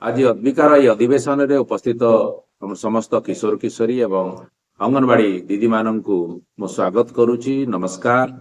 आज अद्विकार ये अधिवेशन रे उपस्थित समस्त किशोर किशोरी एवं अंगनवाड़ी दीदी मान को मु स्वागत करुच्ची। नमस्कार।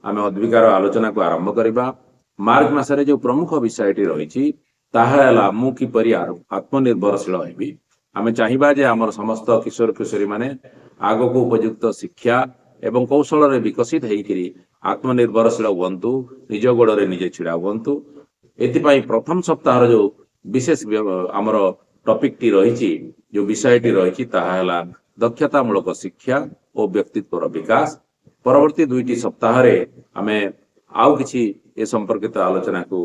आम अद्विकार आलोचना को आरंभ करवा। मार्च मासरे जो प्रमुख विषयटी रही मु किपरि आत्मनिर्भरशील हेबी। आम चाहिए जे आमर समस्त किशोर किशोरी माने आग को उपयुक्त शिक्षा एवं कौशल रे विकसित होकर आत्मनिर्भरशील हूँ, निज गोड़े निजे छिड़ा हूँ। एथिपाई प्रथम सप्ताह जो विशेष आमर टॉपिक टी रही जो विषयटी रही दक्षतामूलक शिक्षा और व्यक्तित्वर विकास। परवर्ती दुईटी सप्ताह रे आमे आउ किछि ए संपर्कित आलोचना को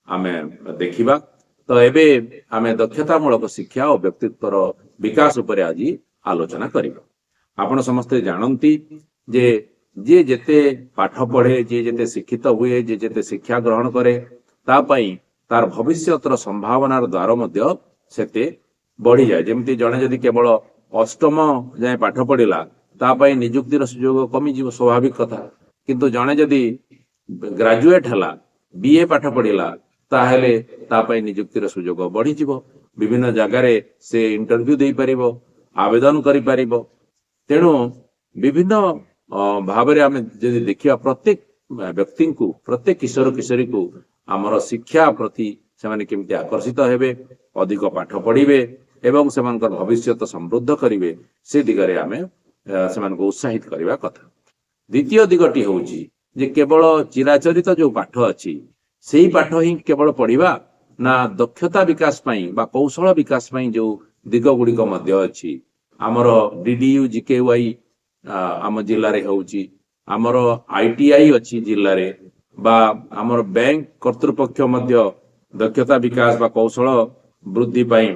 आमे देखिबा। तो एबे आमे दक्षतामूलक शिक्षा और व्यक्तित्वर विकास उपरे आज आलोचना करिबा। आपण समस्ते जानती जे जे जेते पाठ पढ़े, जे जेते शिक्षित हुए, जे जेते शिक्षा ग्रहण करे तापाई तार भविष्यतर संभावनार द्वार मध्य सेते बढ़ी जाए। जमती जने जदि केवल अष्टम जाए पाठ पढ़िला तापाई नियुक्तिर सुयोग कमी जीव, स्वाभाविक कथा। किंतु जने जदि ग्रेजुएट हला, बीए पाठ पढ़िला ताहेले तापाई नियुक्तिर सुयोग बढ़ी जीव। विभिन्न जगार से इंटरव्यू दे परिबो, आवेदन करि परिबो। तेणु विभिन्न भाव आम जदि देखिया प्रत्येक व्यक्ति को, प्रत्येक किशोर किशोरी को आमर शिक्षा प्रति से केमती आकर्षित हेबे, अधिक पाठ पढ़िबे एवं से भविष्य समृद्ध करेंगे, से दिगरे आमे से उत्साहित करने कथा। द्वितीय दिगटी हूँ जे केवल चिराचरित जो पाठ अच्छी से पाठ ही केवल पढ़ा ना दक्षता विकास पाई बा कौशल विकास पाई जो दिग गुड़िक अच्छी। आमर डीडीयू जीकेवाई आम जिले में होउची, आमर आईटीआई अच्छी जिले रे, बा आमर बैंक कर्तृपक्ष मध्य दक्षता विकास बा कौशल वृद्धि पाई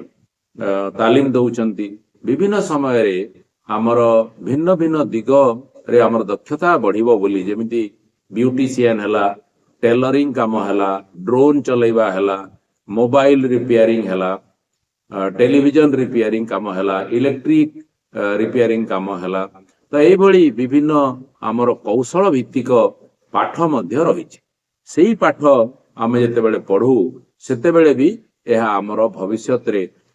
तालीम दौचंती। विभिन्न समय रे आमर भिन्न भिन्न दिग रे आमर दक्षता बढ़िबो बोली, जेमिति ब्यूटीशियन हला, टेलरिंग काम हला, ड्रोन चलेबा हला, मोबाइल रिपेयरिंग हला, टेलीविजन रिपेयरिंग काम हला, इलेक्ट्रिक रिपेयरिंग काम हला। तो ये भली विभिन्न आमर कौशल भित्तिक पाठ मध्य रही। से पाठ आम जिते पढ़ू सेते भी यह आमर भविष्य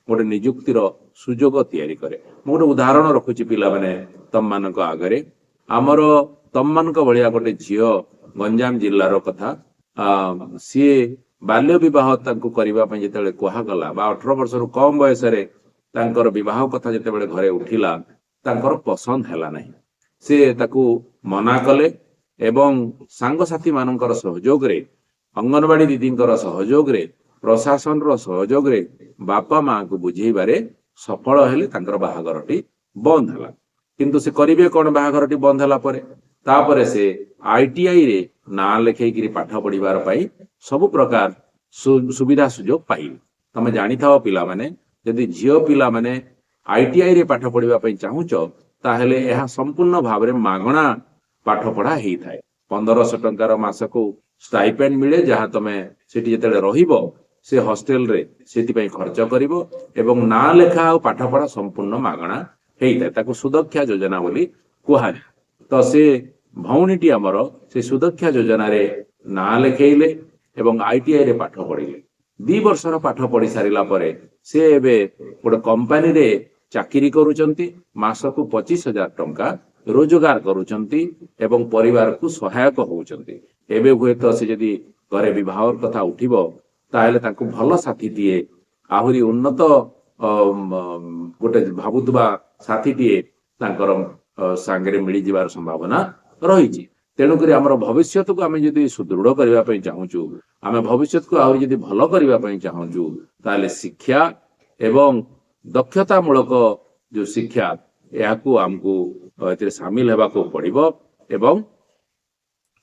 गोटे निजुक्तिर सुजोग तैयारी करे। गोटे उदाहरण रखुची पिला माने तम मानक आगरे। आमर तम मानक भलिया गोटे झियो गंजाम जिल्लार कथा, सी बाल्य विवाह तांको करिबा पई जेतेबेले कोहा गला बा 18 वर्ष रु कम बयस रे तांकर विवाह कथा जेतेबेले घरे उठिला तांकर पसंद हैला नहीं। से ताकू मना कले एवं सांग साथी मानकर सहयोग रे, अंगनवाड़ी दीदींकर सहयोग रे, प्रशासन रो सहयोग रे बापा माँ को बुझेबारे सफल हेले तांकर बाहागरटी बंद हला। किंतु से करिवे कोन बाहागरटी बंद हला परे तापरे से आईटीआई रे ना लेखेकिरी पाठ पढ़िबार पाई सब प्रकार सुविधा सुयोग पाई। तमे जानि थाओ पिला माने यदि झियो पिला माने आईटीआई रे पाठ पढ़िबा पई चाहुच ताहेले यह संपूर्ण भाव रे मागणा पाठ पढ़ा ही थाए। 1500 टंकार मासको स्टाइपेंड मिले, जहाँ तमे सेठी जेतेले रहिबो से हॉस्टेल रे सेति पई खर्च करिवो एवं ना लेखा और पाठ पढ़ा संपूर्ण मागणा हेई थाए। ताको सुदक्षा योजना बोली कुहा। तो से भौणीटी हमर से सुदक्षा योजना रे ना लेखेइले एवं आईटीआई रे पाठ पढ़िले। 2 वर्षर पाठ पढ़ी सारिला परे से एबे गोटे कंपनी रे चाकरी करूचंती, मासको 25,000 टंका रोजगार करूचंती एवं परिवार को सहायक होउचंती। एबे हुए तो से यदि घरे विवाह कथा उठिबो ताहेले ताको भल साथी दिए, आहुरी उन्नत गोटे भाबुतबा साथी दिए तांकर सांगरे मिली जिबार संभावना रही। तेणुक आमर भविष्य को आम जदि सुदृढ़ करने चाहूँ, आम भविष्य को आहरी जदि भल करने चाहूँ ताले शिक्षा एवं दक्षतामूलक जो शिक्षा यह आमको सामिल होगा पड़ो एवं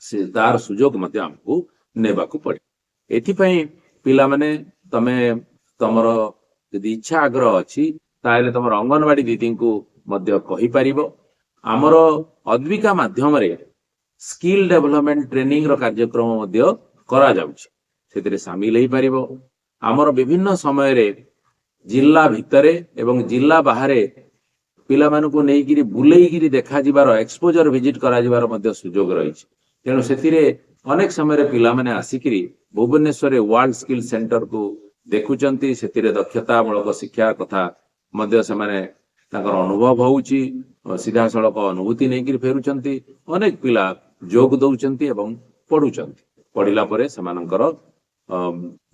से तार सुजोग मध्य आमको नेबा को पड़े। एथिपाई पिला माने तमे तमर यदि इच्छा आग्रह अच्छी ताले तमर अंगनवाड़ी दीदी को मध्य कहि परिबो। आमर अद्विका माध्यम रे स्किल डेवलपमेंट ट्रेनिंग रो कार्यक्रम मध्य करा जाउछि, सेतिरे सामिल हेई परिबो। आमर विभिन्न समय रे जिला भितरे एवं जिला बाहरे पिला मानकु नेइकिरी बुलेइकिरी देखा जिबार एक्सपोजर विजिट करा जिबार मध्य सुजोग रही। तेणु सेतिरे अनेक समय रे पिला माने आसिकिरी भुवनेश्वर वर्ल्ड स्किल सेंटर को ଦେଖୁଛନ୍ତି ସେଥିରେ ଦକ୍ଷତାମୂଳକ ଶିକ୍ଷା କଥା ମଧ୍ୟ ସେମାନେ ତାଙ୍କର ଅନୁଭବ ହଉଛି, ସିଧାସଳଖ ଅନୁଭୂତି ନେଇକରି ଫେରୁଛନ୍ତି। ଅନେକ ପିଲା ଯୋଗ ଦଉଛନ୍ତି ଏବଂ ପଢୁଛନ୍ତି। ପଢିଲା ପରେ ସେମାନଙ୍କର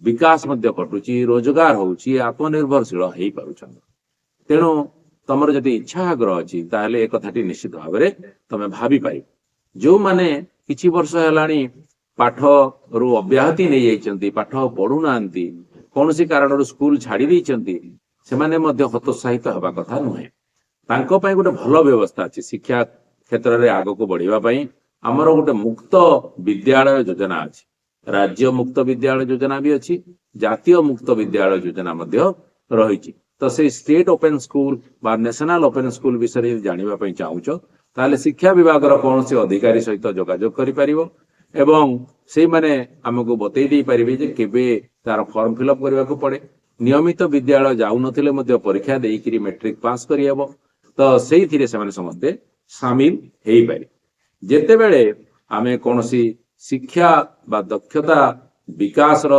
ବିକାଶ ମଧ୍ୟ ଘଟୁଛି, ରୋଜଗାର ହଉଛି, ଆତ୍ମନିର୍ଭରଶୀଳ ହେଇପାରୁଛନ୍ତି। ତେଣୁ ତମର ଯଦି ଇଚ୍ଛା ଆଗ୍ରହ ଅଛି ତାହେଲେ ଏ କଥାଟି ନିଶ୍ଚିତ ଭାବରେ ତମେ ଭାବିପାରିବ। ଯୋଉମାନେ କିଛି ବର୍ଷ ହେଲାଣି ପାଠରୁ ଅବ୍ୟାହତି ନେଇଯାଇଛନ୍ତି, ପାଠ ପଢୁନାହାନ୍ତି, କୌଣସି କାରଣରୁ ସ୍କୁଲ ଛାଡି ଦେଇଛନ୍ତି, ସେମାନେ ମଧ୍ୟ ହତୋତ୍ସାହିତ ହେବା କଥା ନୁହେଁ। ତାଙ୍କ ପାଇଁ ଗୋଟେ ଭଲ ବ୍ୟବସ୍ଥା ଅଛି ଶିକ୍ଷା କ୍ଷେତ୍ରରେ ଆଗକୁ ବଢିବା ପାଇଁ। ଆମର ଗୋଟେ ମୁକ୍ତ ବିଦ୍ୟାଳୟ ଯୋଜନା ଅଛି, ରାଜ୍ୟ ମୁକ୍ତ ବିଦ୍ୟାଳୟ ଯୋଜନା ବି ଅଛି, ଜାତୀୟ ମୁକ୍ତ ବିଦ୍ୟାଳୟ ଯୋଜନା ମଧ୍ୟ ରହିଛି। ତ ସେଇ ଷ୍ଟେଟ ଓପେନ ସ୍କୁଲ ବା ନ୍ୟାସନାଲ ଓପେନ ସ୍କୁଲ ବିଷୟରେ ଯଦି ଜାଣିବା ପାଇଁ ଚାହୁଁଛ ତାହେଲେ ଶିକ୍ଷା ବିଭାଗର କୌଣସି ଅଧିକାରୀ ସହିତ ଯୋଗାଯୋଗ କରିପାରିବ ଏବଂ ସେଇମାନେ ଆମକୁ ବତେଇ ଦେଇପାରିବେ ଯେ କେବେ ତାର ଫର୍ମ ଫିଲଅପ କରିବାକୁ ପଡେ। ନିୟମିତ ବିଦ୍ୟାଳୟ ଯାଉନଥିଲେ ମଧ୍ୟ ପରୀକ୍ଷା ଦେଇକିରି ମେଟ୍ରିକ ପାସ୍ କରିହେବ। ତ ସେଇଥିରେ ସେମାନେ ସମସ୍ତେ ସାମିଲ ହେଇପାରିବେ। ଯେତେବେଳେ ଆମେ କୌଣସି ଶିକ୍ଷା ବା ଦକ୍ଷତା ବିକାଶର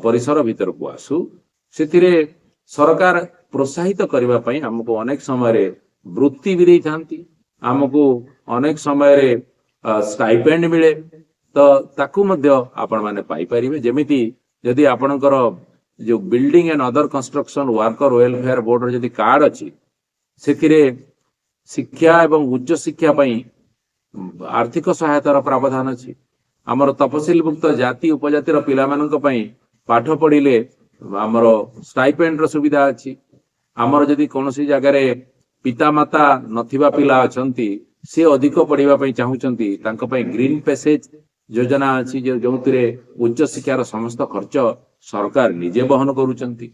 ପରିସର ଭିତରକୁ ଆସୁ, ସେଥିରେ ସରକାର ପ୍ରୋତ୍ସାହିତ କରିବା ପାଇଁ ଆମକୁ ଅନେକ ସମୟରେ ବୃତ୍ତି ବି ଦେଇଥାନ୍ତି, ଆମକୁ ଅନେକ ସମୟରେ ଷ୍ଟାଇପେଣ୍ଡ ମିଳେ। ତ ତାକୁ ମଧ୍ୟ ଆପଣମାନେ ପାଇପାରିବେ। ଯେମିତି ଯଦି ଆପଣଙ୍କର ଯୋଉ building and other construction worker welfare ବୋର୍ଡର ଯଦି କାର୍ଡ ଅଛି, ସେଥିରେ ଶିକ୍ଷା ଏବଂ ଉଚ୍ଚ ଶିକ୍ଷା ପାଇଁ ଆର୍ଥିକ ସହାୟତାର ପ୍ରାବଧାନ ଅଛି। ଆମର ତଫସିଲଭୁକ୍ତ ଜାତି ଉପଜାତିର ପିଲାମାନଙ୍କ ପାଇଁ ପାଠ ପଢିଲେ ଆମର ଷ୍ଟାଇପେଣ୍ଡର ସୁବିଧା ଅଛି। ଆମର ଯଦି କୌଣସି ଜାଗାରେ ପିତାମାତା ନଥିବା ପିଲା ଅଛନ୍ତି, ସେ ଅଧିକ ପଢିବା ପାଇଁ ଚାହୁଁଛନ୍ତି, ତାଙ୍କ ପାଇଁ ଗ୍ରୀନ ପ୍ୟାସେଜ ଯୋଜନା ଅଛି, ଯେଉଁଥିରେ ଉଚ୍ଚ ଶିକ୍ଷାର ସମସ୍ତ ଖର୍ଚ୍ଚ ସରକାର ନିଜେ ବହନ କରୁଛନ୍ତି।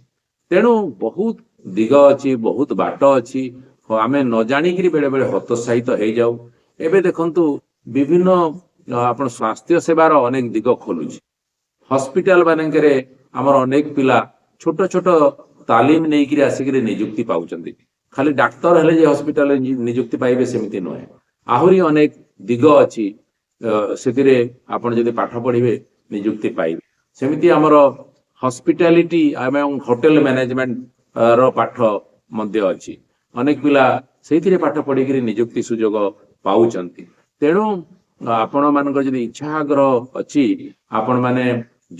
ତେଣୁ ବହୁତ ଦିଗ ଅଛି, ବହୁତ ବାଟ ଅଛି, ଆମେ ନ ଜାଣିକିରି ବେଳେ ବେଳେ ହତୋତ୍ସାହିତ ହେଇଯାଉ। ଏବେ ଦେଖନ୍ତୁ ବିଭିନ୍ନ ଆପଣ ସ୍ୱାସ୍ଥ୍ୟ ସେବାର ଅନେକ ଦିଗ ଖୋଲୁଛି। ହସ୍ପିଟାଲ ମାନଙ୍କରେ ଆମର ଅନେକ ପିଲା ଛୋଟ ଛୋଟ ତାଲିମ ନେଇକିରି ଆସିକିରି ନିଯୁକ୍ତି ପାଉଛନ୍ତି। ଖାଲି ଡାକ୍ତର ହେଲେ ଯେ ହସ୍ପିଟାଲରେ ନିଯୁକ୍ତି ପାଇବେ ସେମିତି ନୁହେଁ, ଆହୁରି ଅନେକ ଦିଗ ଅଛି, ସେଥିରେ ଆପଣ ଯଦି ପାଠ ପଢିବେ ନିଯୁକ୍ତି ପାଇବେ। ସେମିତି ଆମର ହସ୍ପିଟାଲିଟି ଏବଂ ହୋଟେଲ ମ୍ୟାନେଜମେଣ୍ଟ ର ପାଠ ମଧ୍ୟ ଅଛି। ଅନେକ ପିଲା ସେଇଥିରେ ପାଠ ପଢିକିରି ନିଯୁକ୍ତି ସୁଯୋଗ ପାଉଛନ୍ତି। ତେଣୁ ଆପଣ ମାନଙ୍କର ଯଦି ଇଚ୍ଛା ଆଗ୍ରହ ଅଛି, ଆପଣ ମାନେ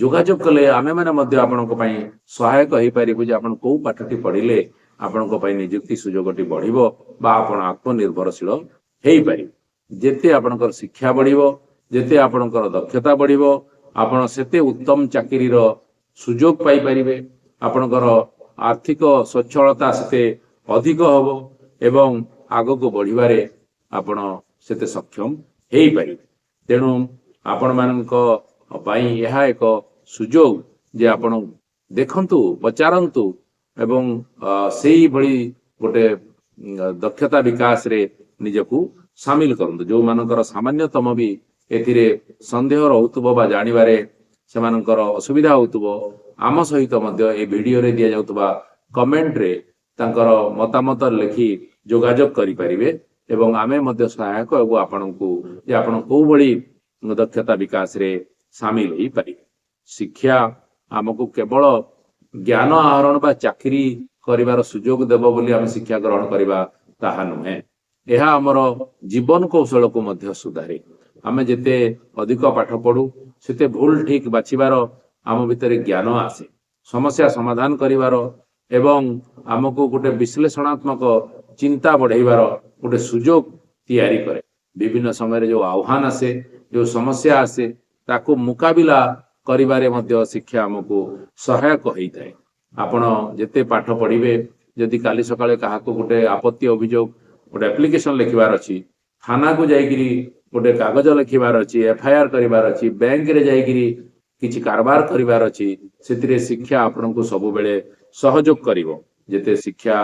ଯୋଗାଯୋଗ କଲେ ଆମେ ମାନେ ମଧ୍ୟ ଆପଣଙ୍କ ପାଇଁ ସହାୟକ ହେଇପାରିବୁ ଯେ ଆପଣ କୋଉ ପାଠଟି ପଢିଲେ ଆପଣଙ୍କ ପାଇଁ ନିଯୁକ୍ତି ସୁଯୋଗଟି ବଢିବ ବା ଆପଣ ଆତ୍ମନିର୍ଭରଶୀଳ ହେଇପାରିବେ। ଯେତେ ଆପଣଙ୍କର ଶିକ୍ଷା ବଢିବ, ଯେତେ ଆପଣଙ୍କର ଦକ୍ଷତା ବଢିବ, ଆପଣ ସେତେ ଉତ୍ତମ ଚାକିରିର ସୁଯୋଗ ପାଇପାରିବେ, ଆପଣଙ୍କର ଆର୍ଥିକ ସ୍ୱଚ୍ଛଳତା ସେତେ ଅଧିକ ହବ ଏବଂ ଆଗକୁ ବଢିବାରେ ଆପଣ ସେତେ ସକ୍ଷମ ହେଇପାରିବେ। ତେଣୁ ଆପଣମାନଙ୍କ ପାଇଁ ଏହା ଏକ ସୁଯୋଗ ଯେ ଆପଣ ଦେଖନ୍ତୁ, ପଚାରନ୍ତୁ ଏବଂ ସେଇଭଳି ଗୋଟେ ଦକ୍ଷତା ବିକାଶରେ ନିଜକୁ ସାମିଲ କରନ୍ତୁ। ଯୋଉମାନଙ୍କର ସାମାନ୍ୟତମ ବି ଏଥିରେ ସନ୍ଦେହ ରହୁଥିବ ବା ଜାଣିବାରେ ସେମାନଙ୍କର ଅସୁବିଧା ହଉଥିବ, ଆମ ସହିତ ମଧ୍ୟ ଏ ଭିଡିଓରେ ଦିଆଯାଉଥିବା କମେଣ୍ଟରେ ତାଙ୍କର ମତାମତ ଲେଖି ଯୋଗାଯୋଗ କରିପାରିବେ ଏବଂ ଆମେ ମଧ୍ୟ ସହାୟକ ହେବୁ ଆପଣଙ୍କୁ ଯେ ଆପଣ କୋଉଭଳି ଦକ୍ଷତା ବିକାଶରେ ସାମିଲ ହେଇପାରିବେ। ଶିକ୍ଷା ଆମକୁ କେବଳ ଜ୍ଞାନ ଆହରଣ ବା ଚାକିରି କରିବାର ସୁଯୋଗ ଦେବ ବୋଲି ଆମେ ଶିକ୍ଷା ଗ୍ରହଣ କରିବା ତାହା ନୁହେଁ। ଏହା ଆମର ଜୀବନ କୌଶଳକୁ ମଧ୍ୟ ସୁଧାରେ। ଆମେ ଯେତେ ଅଧିକ ପାଠ ପଢୁ ସେତେ ଭୁଲ ଠିକ ବାଛିବାର ଆମ ଭିତରେ ଜ୍ଞାନ ଆସେ, ସମସ୍ୟା ସମାଧାନ କରିବାର ଏବଂ ଆମକୁ ଗୋଟେ ବିଶ୍ଳେଷଣାତ୍ମକ ଚିନ୍ତା ବଢେଇବାର ଗୋଟେ ସୁଯୋଗ ତିଆରି କରେ। ବିଭିନ୍ନ ସମୟରେ ଯୋଉ ଆହ୍ୱାନ ଆସେ, ଯୋଉ ସମସ୍ୟା ଆସେ, ତାକୁ ମୁକାବିଲା କରିବାରେ ମଧ୍ୟ ଶିକ୍ଷା ଆମକୁ ସହାୟକ ହେଇଥାଏ। ଆପଣ ଯେତେ ପାଠ ପଢିବେ, ଯଦି କାଲି ସକାଳେ କାହାକୁ ଗୋଟେ ଆପତ୍ତି ଅଭିଯୋଗ ଗୋଟେ ଆପ୍ଲିକେସନ ଲେଖିବାର ଅଛି, ଥାନାକୁ ଯାଇକିରି ଗୋଟେ କାଗଜ ଲେଖିବାର ଅଛି, ଏଫଆଇଆର କରିବାର ଅଛି, ବ୍ୟାଙ୍କରେ ଯାଇକିରି କିଛି କାରବାର କରିବାର ଅଛି, ସେଥିରେ ଶିକ୍ଷା ଆପଣଙ୍କୁ ସବୁବେଳେ ସହଯୋଗ କରିବ। ଯେତେ ଶିକ୍ଷା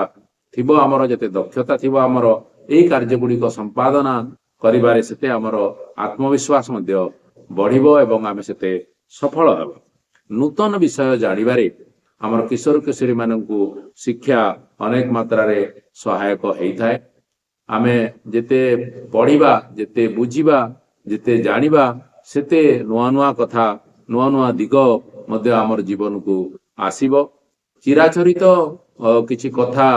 ଥିବ ଆମର, ଯେତେ ଦକ୍ଷତା ଥିବ ଆମର ଏଇ କାର୍ଯ୍ୟଗୁଡିକ ସମ୍ପାଦନା କରିବାରେ ସେତେ ଆମର ଆତ୍ମବିଶ୍ୱାସ ମଧ୍ୟ ବଢିବ ଏବଂ ଆମେ ସେତେ ସଫଳ ହେବ। ନୂତନ ବିଷୟ ଜାଣିବାରେ ଆମର କିଶୋର କିଶୋରୀ ମାନଙ୍କୁ ଶିକ୍ଷା ଅନେକ ମାତ୍ରାରେ ସହାୟକ ହେଇଥାଏ। ଆମେ ଯେତେ ପଢିବା, ଯେତେ ବୁଝିବା, ଯେତେ ଜାଣିବା, ସେତେ ନୂଆ ନୂଆ କଥା, ନୂଆ ନୂଆ ଦିଗ ମଧ୍ୟ ଆମର ଜୀବନକୁ आसीबो चिराचरित किछि कथा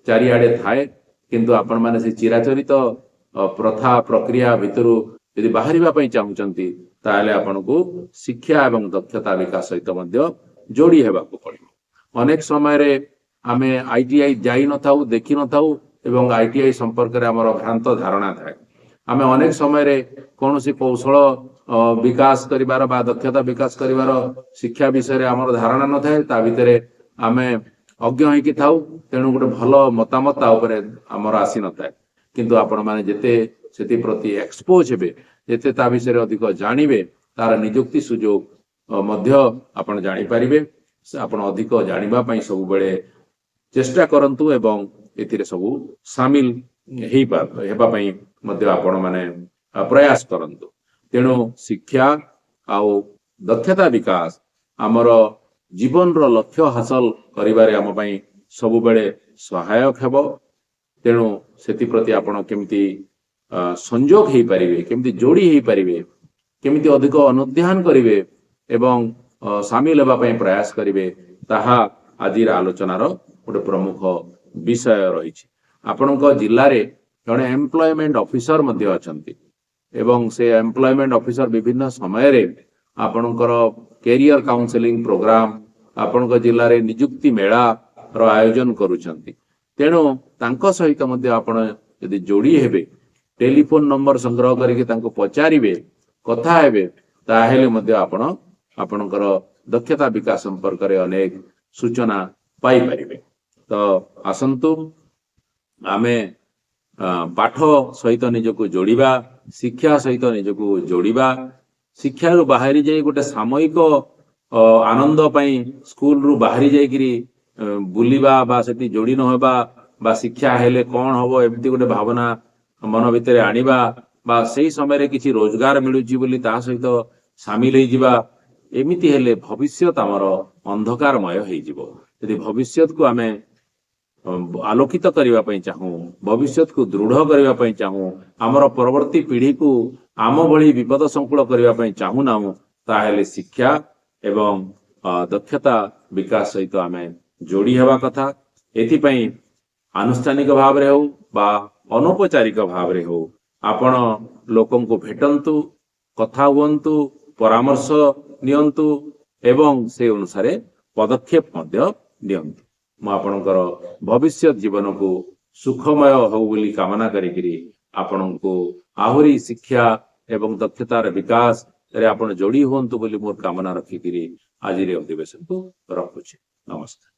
चारिआडे थाए किंतु आपण माने से चिराचरित प्रथा प्रक्रिया भितरु यदि बाहरिबा पई चाहुचंती ताले आपनको शिक्षा एवं दक्षता विकास सहित मध्य जोड़ी हेबाको पड़िबो अनेक समय रे आमे आईटीआई जाई न थाउ देखि न थाउ एवं आईटीआई संपर्क रे हमर भ्रांत धारणा थाए आमे अनेक समय रे कोनोसी कौशल विकास करिवार बा दक्षता विकास करिवार शिक्षा विषय रे हमर धारणा न थाए ता भितरे आमे अज्ञ होई कि थाउ तेणु गोटे भल मतामत ता उपरे हमर आसी न थाए किंतु आपण माने जेते सेति प्रति एक्सपोज हेबे जेते ता विषय रे अधिक जानिबे तार नियुक्ति सुजोग मध्य आपण जानि परिबे आपण अधिक जानिबा पई सब बेले चेष्टा करंतु एवं एथिरे सब शामिल हेबा पई मध्य आपण माने प्रयास करंतु तेणु शिक्षा आउ दक्षता विकास आमर जीवन रो लक्ष्य हासिल करिबारे आम पई सब बेले सहायक हेबो तेणु सेति प्रति आपण केमती संजोग हेई परिबे केमती जोड़ी हेई परिबे केमती अधिक अनुध्यान करिवे एवं शामिल हेबा पई प्रयास करिवे ताहा आजिर आलोचनार गोटे प्रमुख विषय रही आपणक जिल्ला रे जड़े एम्प्लॉयमेंट ऑफिसर मध्य अछंती एवं से एम्प्लॉयमेंट ऑफिसर विभिन्न समय रे आपणकर कैरियर काउंसलिंग प्रोग्राम आपणक जिल्ला रे नियुक्ति मेला रो आयोजन करूछंती तेणु तांको सहित मध्य आपण यदि जोड़ी हेबे टेलीफोन नंबर संग्रह करके तांको पचारिबे कथा हेबे ताहेले मध्य आपण आपणकर दक्षता विकास संपर्क रे अनेक सूचना पाई परिबे तो आसंतु आमे पाठ सहित निजको जोड़िबा शिक्षा सहित निजको जोड़िबा शिक्षा रु बाहरी जाई गोटे सामयिक आनंद पई स्कूल रु बाहरी जाई किरी बुलिबा बा सेति जोड़ी न होबा बा शिक्षा हेले कोन होबो एमती गोटे भावना मन भितर आनिबा बा सेही समय रे किछि रोजगार मिलुची बोली ता सहित शामिल हे जिबा एमिति हेले भविष्य हमर अंधकारमय हे जिवो यदि भविष्य को आमे आलोकित करबा पई चाहू भविष्य को दृढ़ करबा पई चाहू हमर परवर्ती पीढ़ी को आम भली विपद संकुल करबा पई चाहू ना ताहेले शिक्षा एवं दक्षता विकास सहित आमे जोड़ी हेबा कथा एथि पई आनुष्ठानिक भाव रे हो बा अनौपचारिक भाव रे हो आपण लोकन को भेटंतु कथा हुअंतु परामर्श नियंतु एवं से अनुसार पदक्षेप मध्य नियंतु मु आपणकर भविष्य जीवन को सुखमय हो बोली कामना करिकरी आपणको आहुरी शिक्षा एवं दक्षतार विकास रे आपण जोड़ी हुअंतु बोली मोर कामना रखिकरी आज रे अधिवेशन को रखुछि नमस्कार।